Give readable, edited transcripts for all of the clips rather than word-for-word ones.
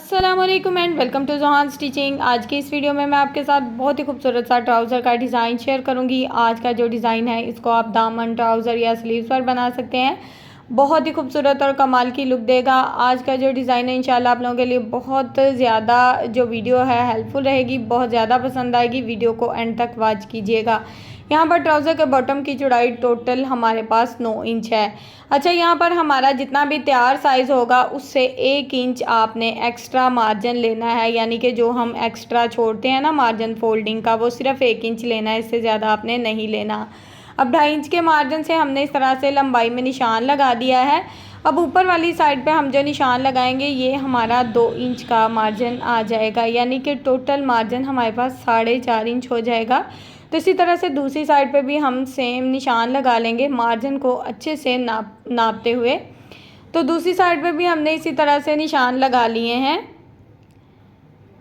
अस्सलाम वालेकुम and welcome to Johan stitching. आज की इस वीडियो में मैं आपके साथ बहुत ही खूबसूरत सा ट्राउज़र का डिज़ाइन शेयर करूंगी। आज का जो डिज़ाइन है इसको आप दामन, ट्राउज़र या स्लीव्स पर बना सकते हैं। बहुत ही खूबसूरत और कमाल की लुक देगा। आज का जो डिज़ाइन है इंशाल्लाह आप लोगों के लिए बहुत ज़्यादा जो वीडियो है हेल्पफुल रहेगी, बहुत ज़्यादा पसंद आएगी। वीडियो को एंड तक वॉच कीजिएगा। यहाँ पर ट्राउज़र के बॉटम की चौड़ाई टोटल हमारे पास 9 इंच है। अच्छा, यहाँ पर हमारा जितना भी तैयार साइज़ होगा उससे 1 इंच आपने एक्स्ट्रा मार्जिन लेना है, यानी कि जो हम एक्स्ट्रा छोड़ते हैं ना मार्जिन फोल्डिंग का, वो सिर्फ 1 इंच लेना है, इससे ज़्यादा आपने नहीं लेना। अब 2.5 इंच के मार्जिन से हमने इस तरह से लंबाई में निशान लगा दिया है। अब ऊपर वाली साइड पे हम जो निशान लगाएंगे ये हमारा 2 इंच का मार्जिन आ जाएगा, यानी कि टोटल मार्जिन हमारे पास 4.5 इंच हो जाएगा। तो इसी तरह से दूसरी साइड पे भी हम सेम निशान लगा लेंगे मार्जिन को अच्छे से नापते हुए। तो दूसरी साइड पे भी हमने इसी तरह से निशान लगा लिए हैं।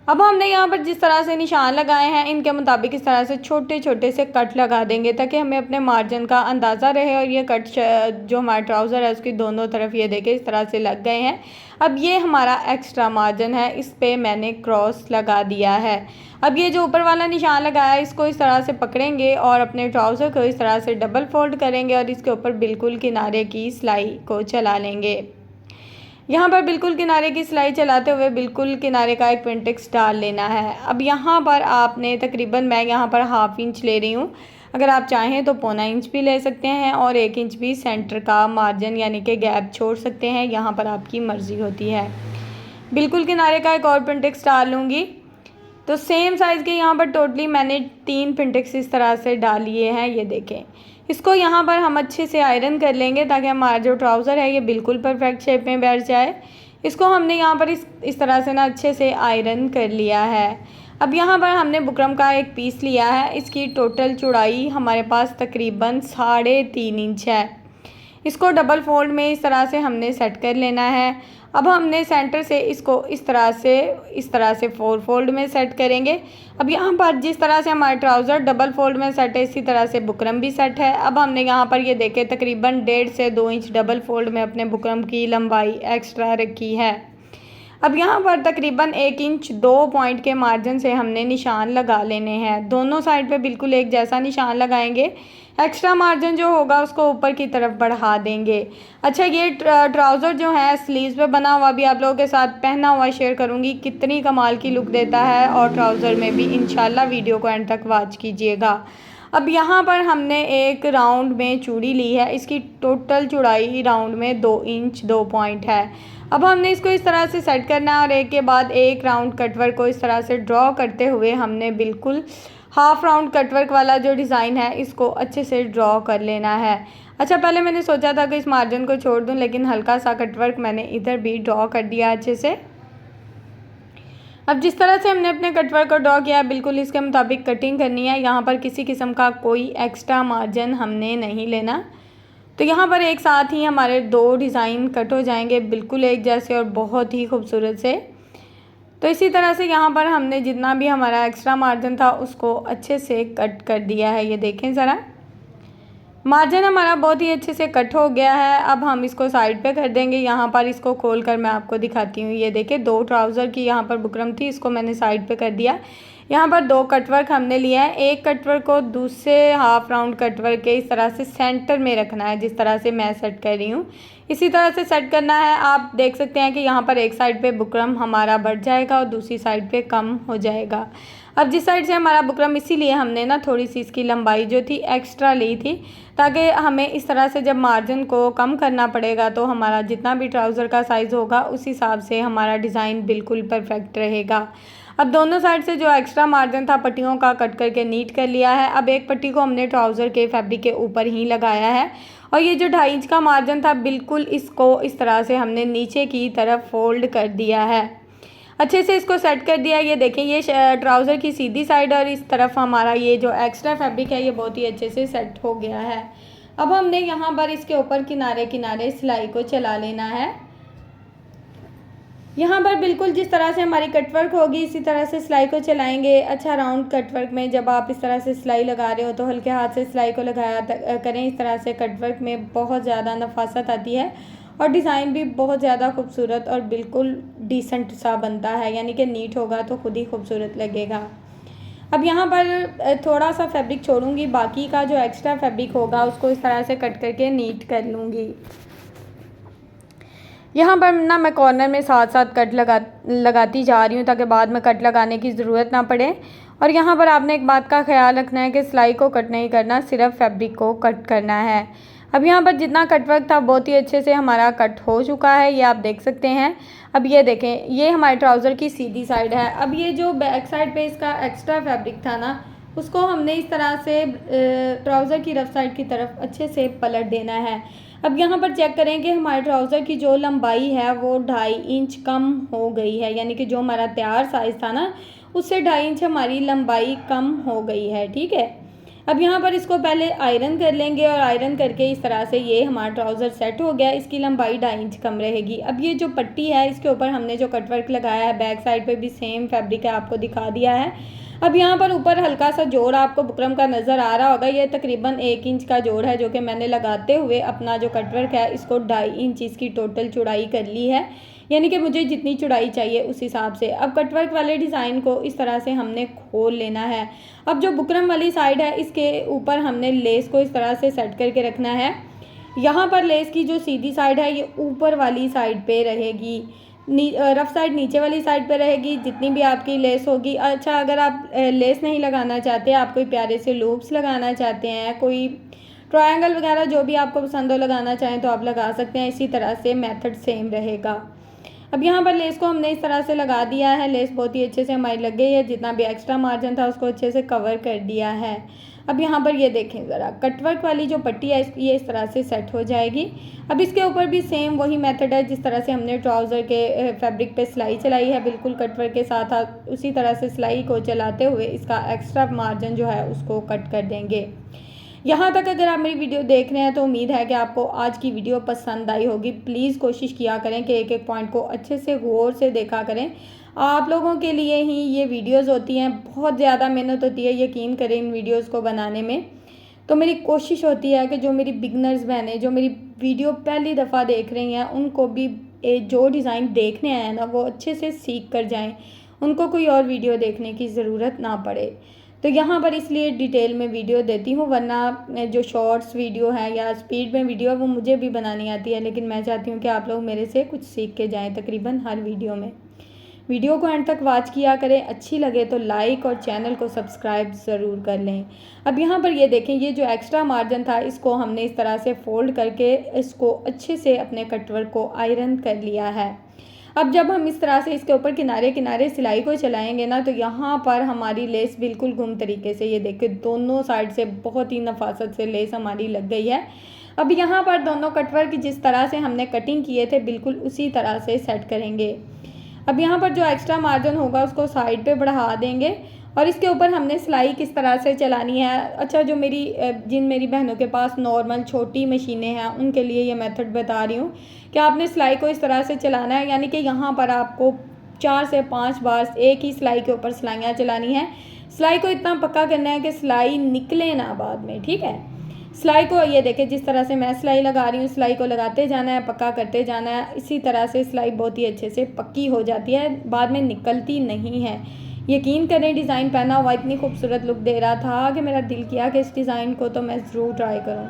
अब हमने यहाँ पर जिस तरह से निशान लगाए हैं इनके मुताबिक इस तरह से छोटे छोटे से कट लगा देंगे ताकि हमें अपने मार्जिन का अंदाज़ा रहे। और ये कट जो हमारा ट्राउज़र है उसकी दोनों तरफ ये देखें इस तरह से लग गए हैं। अब ये हमारा एक्स्ट्रा मार्जिन है, इस पे मैंने क्रॉस लगा दिया है। अब ये जो ऊपर वाला निशान लगाया है इसको इस तरह से पकड़ेंगे और अपने ट्राउज़र को इस तरह से डबल फोल्ड करेंगे और इसके ऊपर बिल्कुल किनारे की सिलाई को चला लेंगे। यहाँ पर बिल्कुल किनारे की सिलाई चलाते हुए बिल्कुल किनारे का एक पिंटेक्स डाल लेना है। अब यहाँ पर आपने तकरीबन, मैं यहाँ पर 1/2 इंच ले रही हूँ, अगर आप चाहें तो 1/4 इंच भी ले सकते हैं और 1 इंच भी सेंटर का मार्जिन यानी कि गैप छोड़ सकते हैं। यहाँ पर आपकी मर्ज़ी होती है। बिल्कुल किनारे का एक और पिंटेक्स डाल लूँगी। तो सेम साइज़ के यहाँ पर टोटली मैंने 3 पिंटेक्स इस तरह से डाल लिए हैं। ये देखें, इसको यहाँ पर हम अच्छे से आयरन कर लेंगे ताकि हमारा जो ट्राउज़र है ये बिल्कुल परफेक्ट शेप में बैठ जाए। इसको हमने यहाँ पर इस तरह से ना अच्छे से आयरन कर लिया है। अब यहाँ पर हमने बुकरम का एक पीस लिया है, इसकी टोटल चौड़ाई हमारे पास तकरीबन 3.5 इंच है। इसको डबल फोल्ड में इस तरह से हमने सेट कर लेना है। अब हमने सेंटर से इसको इस तरह से 4 फोल्ड में सेट करेंगे। अब यहाँ पर जिस तरह से हमारा ट्राउज़र डबल फोल्ड में सेट है इसी तरह से बुकरम भी सेट है। अब हमने यहाँ पर ये देखे तकरीबन 1.5 से 2 इंच डबल फोल्ड में अपने बुकरम की लंबाई एक्स्ट्रा रखी है। अब यहाँ पर तकरीबन 1 इंच 2 पॉइंट के मार्जिन से हमने निशान लगा लेने हैं। दोनों साइड पे बिल्कुल एक जैसा निशान लगाएंगे। एक्स्ट्रा मार्जिन जो होगा उसको ऊपर की तरफ बढ़ा देंगे। अच्छा, ये ट्राउज़र जो है स्लीव्स पे बना हुआ भी आप लोगों के साथ पहना हुआ शेयर करूँगी, कितनी कमाल की लुक देता है। और ट्राउज़र में भी इंशाल्लाह वीडियो को एंड तक वॉच कीजिएगा। अब यहाँ पर हमने एक राउंड में चूड़ी ली है, इसकी टोटल चौड़ाई राउंड में 2 इंच 2 पॉइंट है। अब हमने इसको इस तरह से सेट करना है और एक के बाद एक राउंड कटवर्क को इस तरह से ड्रॉ करते हुए हमने बिल्कुल हाफ राउंड कटवर्क वाला जो डिज़ाइन है इसको अच्छे से ड्रॉ कर लेना है। अच्छा, पहले मैंने सोचा था कि इस मार्जिन को छोड़ दूं, लेकिन हल्का सा कटवर्क मैंने इधर भी ड्रॉ कर दिया अच्छे से। अब जिस तरह से हमने अपने कटवर्क को ड्रॉ किया बिल्कुल इसके मुताबिक कटिंग करनी है। यहाँ पर किसी किस्म का कोई एक्स्ट्रा मार्जिन हमने नहीं लेना। तो यहाँ पर एक साथ ही हमारे 2 डिज़ाइन कट हो जाएंगे बिल्कुल एक जैसे और बहुत ही खूबसूरत से। तो इसी तरह से यहाँ पर हमने जितना भी हमारा एक्स्ट्रा मार्जिन था उसको अच्छे से कट कर दिया है। ये देखें ज़रा, मार्जिन हमारा बहुत ही अच्छे से कट हो गया है। अब हम इसको साइड पे कर देंगे। यहाँ पर इसको खोल कर मैं आपको दिखाती हूँ। ये देखें, 2 ट्राउज़र की यहाँ पर बुकरम थी, इसको मैंने साइड पे कर दिया। यहाँ पर 2 कटवर्क हमने लिया है। एक कटवर्क को दूसरे हाफ राउंड कटवर्क के इस तरह से सेंटर में रखना है, जिस तरह से मैं सेट कर रही हूँ इसी तरह से सेट करना है। आप देख सकते हैं कि यहाँ पर एक साइड पे बुकरम हमारा बढ़ जाएगा और दूसरी साइड पे कम हो जाएगा। अब जिस साइड से हमारा बुकरम, इसीलिए हमने ना थोड़ी सी इसकी लंबाई जो थी एक्स्ट्रा ली थी ताकि हमें इस तरह से जब मार्जिन को कम करना पड़ेगा तो हमारा जितना भी ट्राउज़र का साइज़ होगा उस हिसाब से हमारा डिज़ाइन बिल्कुल परफेक्ट रहेगा। अब दोनों साइड से जो एक्स्ट्रा मार्जिन था पट्टियों का कट करके नीट कर लिया है। अब एक पट्टी को हमने ट्राउज़र के फैब्रिक के ऊपर ही लगाया है और ये जो 2.5 इंच का मार्जिन था बिल्कुल इसको इस तरह से हमने नीचे की तरफ फोल्ड कर दिया है। अच्छे से इसको सेट कर दिया। ये देखें, ये ट्राउज़र की सीधी साइड और इस तरफ हमारा ये जो एक्स्ट्रा फैब्रिक है ये बहुत ही अच्छे से सेट हो गया है। अब हमने यहाँ पर इसके ऊपर किनारे किनारे सिलाई को चला लेना है। यहाँ पर बिल्कुल जिस तरह से हमारी कटवर्क होगी इसी तरह से सिलाई को चलाएंगे। अच्छा, राउंड कटवर्क में जब आप इस तरह से सिलाई लगा रहे हो तो हल्के हाथ से सिलाई को लगाया करें। इस तरह से कटवर्क में बहुत ज़्यादा नफासत आती है और डिज़ाइन भी बहुत ज़्यादा खूबसूरत और बिल्कुल डिसेंट सा बनता है, यानी कि नीट होगा तो खुद ही खूबसूरत लगेगा। अब यहाँ पर थोड़ा सा फैब्रिक छोड़ूंगी, बाकी का जो एक्स्ट्रा फैब्रिक होगा उसको इस तरह से कट करके नीट कर लूँगी। यहाँ पर ना मैं कॉर्नर में साथ साथ कट लगाती जा रही हूँ ताकि बाद में कट लगाने की ज़रूरत ना पड़े। और यहाँ पर आपने एक बात का ख्याल रखना है कि सिलाई को कट नहीं करना, सिर्फ फैब्रिक को कट करना है। अब यहाँ पर जितना कटवर्क था बहुत ही अच्छे से हमारा कट हो चुका है, ये आप देख सकते हैं। अब ये देखें, ये हमारे ट्राउज़र की सीधी साइड है। अब ये जो बैक साइड पे इसका एक्स्ट्रा फैब्रिक था ना, उसको हमने इस तरह से ट्राउज़र की रफ साइड की तरफ अच्छे से पलट देना है। अब यहाँ पर चेक करें कि हमारे ट्राउज़र की जो लंबाई है वो 2.5 इंच कम हो गई है, यानी कि जो हमारा तैयार साइज़ था ना उससे 2.5 इंच हमारी लंबाई कम हो गई है। ठीक है, अब यहाँ पर इसको पहले आयरन कर लेंगे और आयरन करके इस तरह से ये हमारा ट्राउज़र सेट हो गया। इसकी लंबाई 2.5 इंच कम रहेगी। अब ये जो पट्टी है इसके ऊपर हमने जो कटवर्क लगाया है, बैक साइड पे भी सेम फैब्रिक है, आपको दिखा दिया है। अब यहाँ पर ऊपर हल्का सा जोड़ आपको बुकरम का नज़र आ रहा होगा, ये तकरीबन 1 इंच का जोड़ है जो कि मैंने लगाते हुए अपना जो कटवर्क है इसको 2.5 इंच इसकी टोटल चौड़ाई कर ली है, यानी कि मुझे जितनी चौड़ाई चाहिए उस हिसाब से। अब कटवर्क वाले डिज़ाइन को इस तरह से हमने खोल लेना है। अब जो बुकरम वाली साइड है इसके ऊपर हमने लेस को इस तरह से सेट करके रखना है। यहाँ पर लेस की जो सीधी साइड है ये ऊपर वाली साइड पे रहेगी, रफ साइड नीचे वाली साइड पे रहेगी, जितनी भी आपकी लेस होगी। अच्छा, अगर आप लेस नहीं लगाना चाहते, आप कोई प्यारे से लूप्स लगाना चाहते हैं, कोई ट्रायंगल वगैरह जो भी आपको पसंद हो लगाना चाहें तो आप लगा सकते हैं। इसी तरह से मेथड सेम रहेगा। अब यहाँ पर लेस को हमने इस तरह से लगा दिया है। लेस बहुत ही अच्छे से हमारी लग गई है, जितना भी एक्स्ट्रा मार्जिन था उसको अच्छे से कवर कर दिया है। अब यहाँ पर ये देखें ज़रा, कटवर्क वाली जो पट्टी है ये इस तरह से सेट हो जाएगी। अब इसके ऊपर भी सेम वही मेथड है जिस तरह से हमने ट्राउज़र के फैब्रिक पे सिलाई चलाई है, बिल्कुल कटवर्क के साथ उसी तरह से सिलाई को चलाते हुए इसका एक्स्ट्रा मार्जिन जो है उसको कट कर देंगे। यहाँ तक अगर आप मेरी वीडियो देख रहे हैं तो उम्मीद है कि आपको आज की वीडियो पसंद आई होगी। प्लीज़ कोशिश किया करें कि एक एक पॉइंट को अच्छे से गौर से देखा करें। आप लोगों के लिए ही ये वीडियोस होती हैं, बहुत ज़्यादा मेहनत होती है, यकीन करें इन वीडियोस को बनाने में। तो मेरी कोशिश होती है कि जो मेरी बिगनर्स बहनें जो मेरी वीडियो पहली दफ़ा देख रही हैं उनको भी जो डिज़ाइन देखने आए ना वो अच्छे से सीख कर जाएँ, उनको कोई और वीडियो देखने की ज़रूरत ना पड़े। तो यहाँ पर इसलिए डिटेल में वीडियो देती हूँ, वरना जो शॉर्ट्स वीडियो है या स्पीड में वीडियो है वो मुझे भी बनानी आती है, लेकिन मैं चाहती हूँ कि आप लोग मेरे से कुछ सीख के जाएं तकरीबन हर वीडियो में। वीडियो को एंड तक वॉच किया करें, अच्छी लगे तो लाइक और चैनल को सब्सक्राइब ज़रूर कर लें। अब यहाँ पर ये देखें, ये जो एक्स्ट्रा मार्जिन था इसको हमने इस तरह से फोल्ड करके इसको अच्छे से अपने कटवर्क को आयरन कर लिया है। अब जब हम इस तरह से इसके ऊपर किनारे किनारे सिलाई को चलाएंगे ना तो यहाँ पर हमारी लेस बिल्कुल गुम तरीके से, ये देखिए दोनों साइड से बहुत ही नफासत से लेस हमारी लग गई है। अब यहाँ पर दोनों कटवर्क जिस तरह से हमने कटिंग किए थे बिल्कुल उसी तरह से सेट करेंगे। अब यहाँ पर जो एक्स्ट्रा मार्जिन होगा उसको साइड पे बढ़ा देंगे और इसके ऊपर हमने सिलाई किस तरह से चलानी है। अच्छा, जो जिन मेरी बहनों के पास नॉर्मल छोटी मशीनें हैं उनके लिए ये मेथड बता रही हूँ कि आपने सिलाई को इस तरह से चलाना है, यानी कि यहाँ पर आपको 4 से 5 बार एक ही सिलाई के ऊपर सिलाइयाँ चलानी है। सिलाई को इतना पक्का करना है कि सिलाई निकले ना बाद में। ठीक है, सिलाई को ये देखें जिस तरह से मैं सिलाई लगा रही हूँ, सिलाई को लगाते जाना है, पक्का करते जाना है। इसी तरह से सिलाई बहुत ही अच्छे से पक्की हो जाती है, बाद में निकलती नहीं है। यकीन करें, डिज़ाइन पहना हुआ इतनी खूबसूरत लुक दे रहा था कि मेरा दिल किया कि इस डिज़ाइन को तो मैं ज़रूर ट्राई करूँ।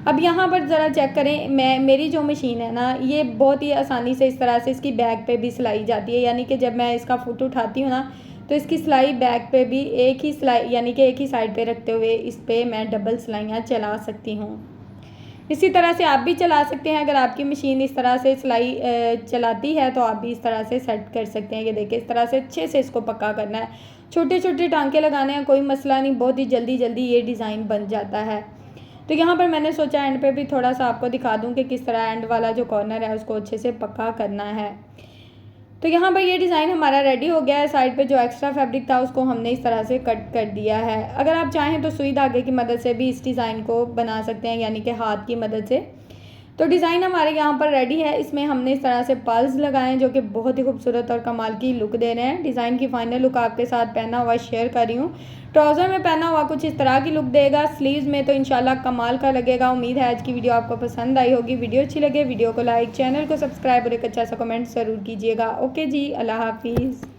अब यहाँ पर ज़रा चेक करें, मेरी जो मशीन है ना ये बहुत ही आसानी से इस तरह से इसकी बैक पे भी सिलाई जाती है, यानी कि जब मैं इसका फ़ोटो उठाती हूँ ना तो इसकी सिलाई बैक पे भी एक ही सिलाई यानी कि एक ही साइड पे रखते हुए इस पर मैं डबल सिलाइयाँ चला सकती हूँ। इसी तरह से आप भी चला सकते हैं। अगर आपकी मशीन इस तरह से सिलाई चलाती है तो आप भी इस तरह से सेट कर सकते हैं। ये देखिए इस तरह से अच्छे से इसको पक्का करना है, छोटे छोटे टांके लगाने हैं, कोई मसला नहीं, बहुत ही जल्दी जल्दी ये डिज़ाइन बन जाता है। तो यहाँ पर मैंने सोचा एंड पे भी थोड़ा सा आपको दिखा दूँ कि किस तरह एंड वाला जो कॉर्नर है उसको अच्छे से पक्का करना है। तो यहाँ पर ये डिज़ाइन हमारा रेडी हो गया है। साइड पे जो एक्स्ट्रा फैब्रिक था उसको हमने इस तरह से कट कर दिया है। अगर आप चाहें तो सुई धागे की मदद से भी इस डिज़ाइन को बना सकते हैं, यानी कि हाथ की मदद से। तो डिज़ाइन हमारे यहाँ पर रेडी है। इसमें हमने इस तरह से पर्ल्स लगाए हैं जो कि बहुत ही खूबसूरत और कमाल की लुक दे रहे हैं। डिज़ाइन की फाइनल लुक आपके साथ पहना हुआ शेयर कर रही हूँ। ट्राउज़र में पहना हुआ कुछ इस तरह की लुक देगा, स्लीव्स में तो इंशाल्लाह कमाल का लगेगा। उम्मीद है आज की वीडियो आपको पसंद आई होगी। वीडियो अच्छी लगे वीडियो को लाइक, चैनल को सब्सक्राइब और एक अच्छा सा कमेंट ज़रूर कीजिएगा। ओके जी, अल्लाह हाफिज़।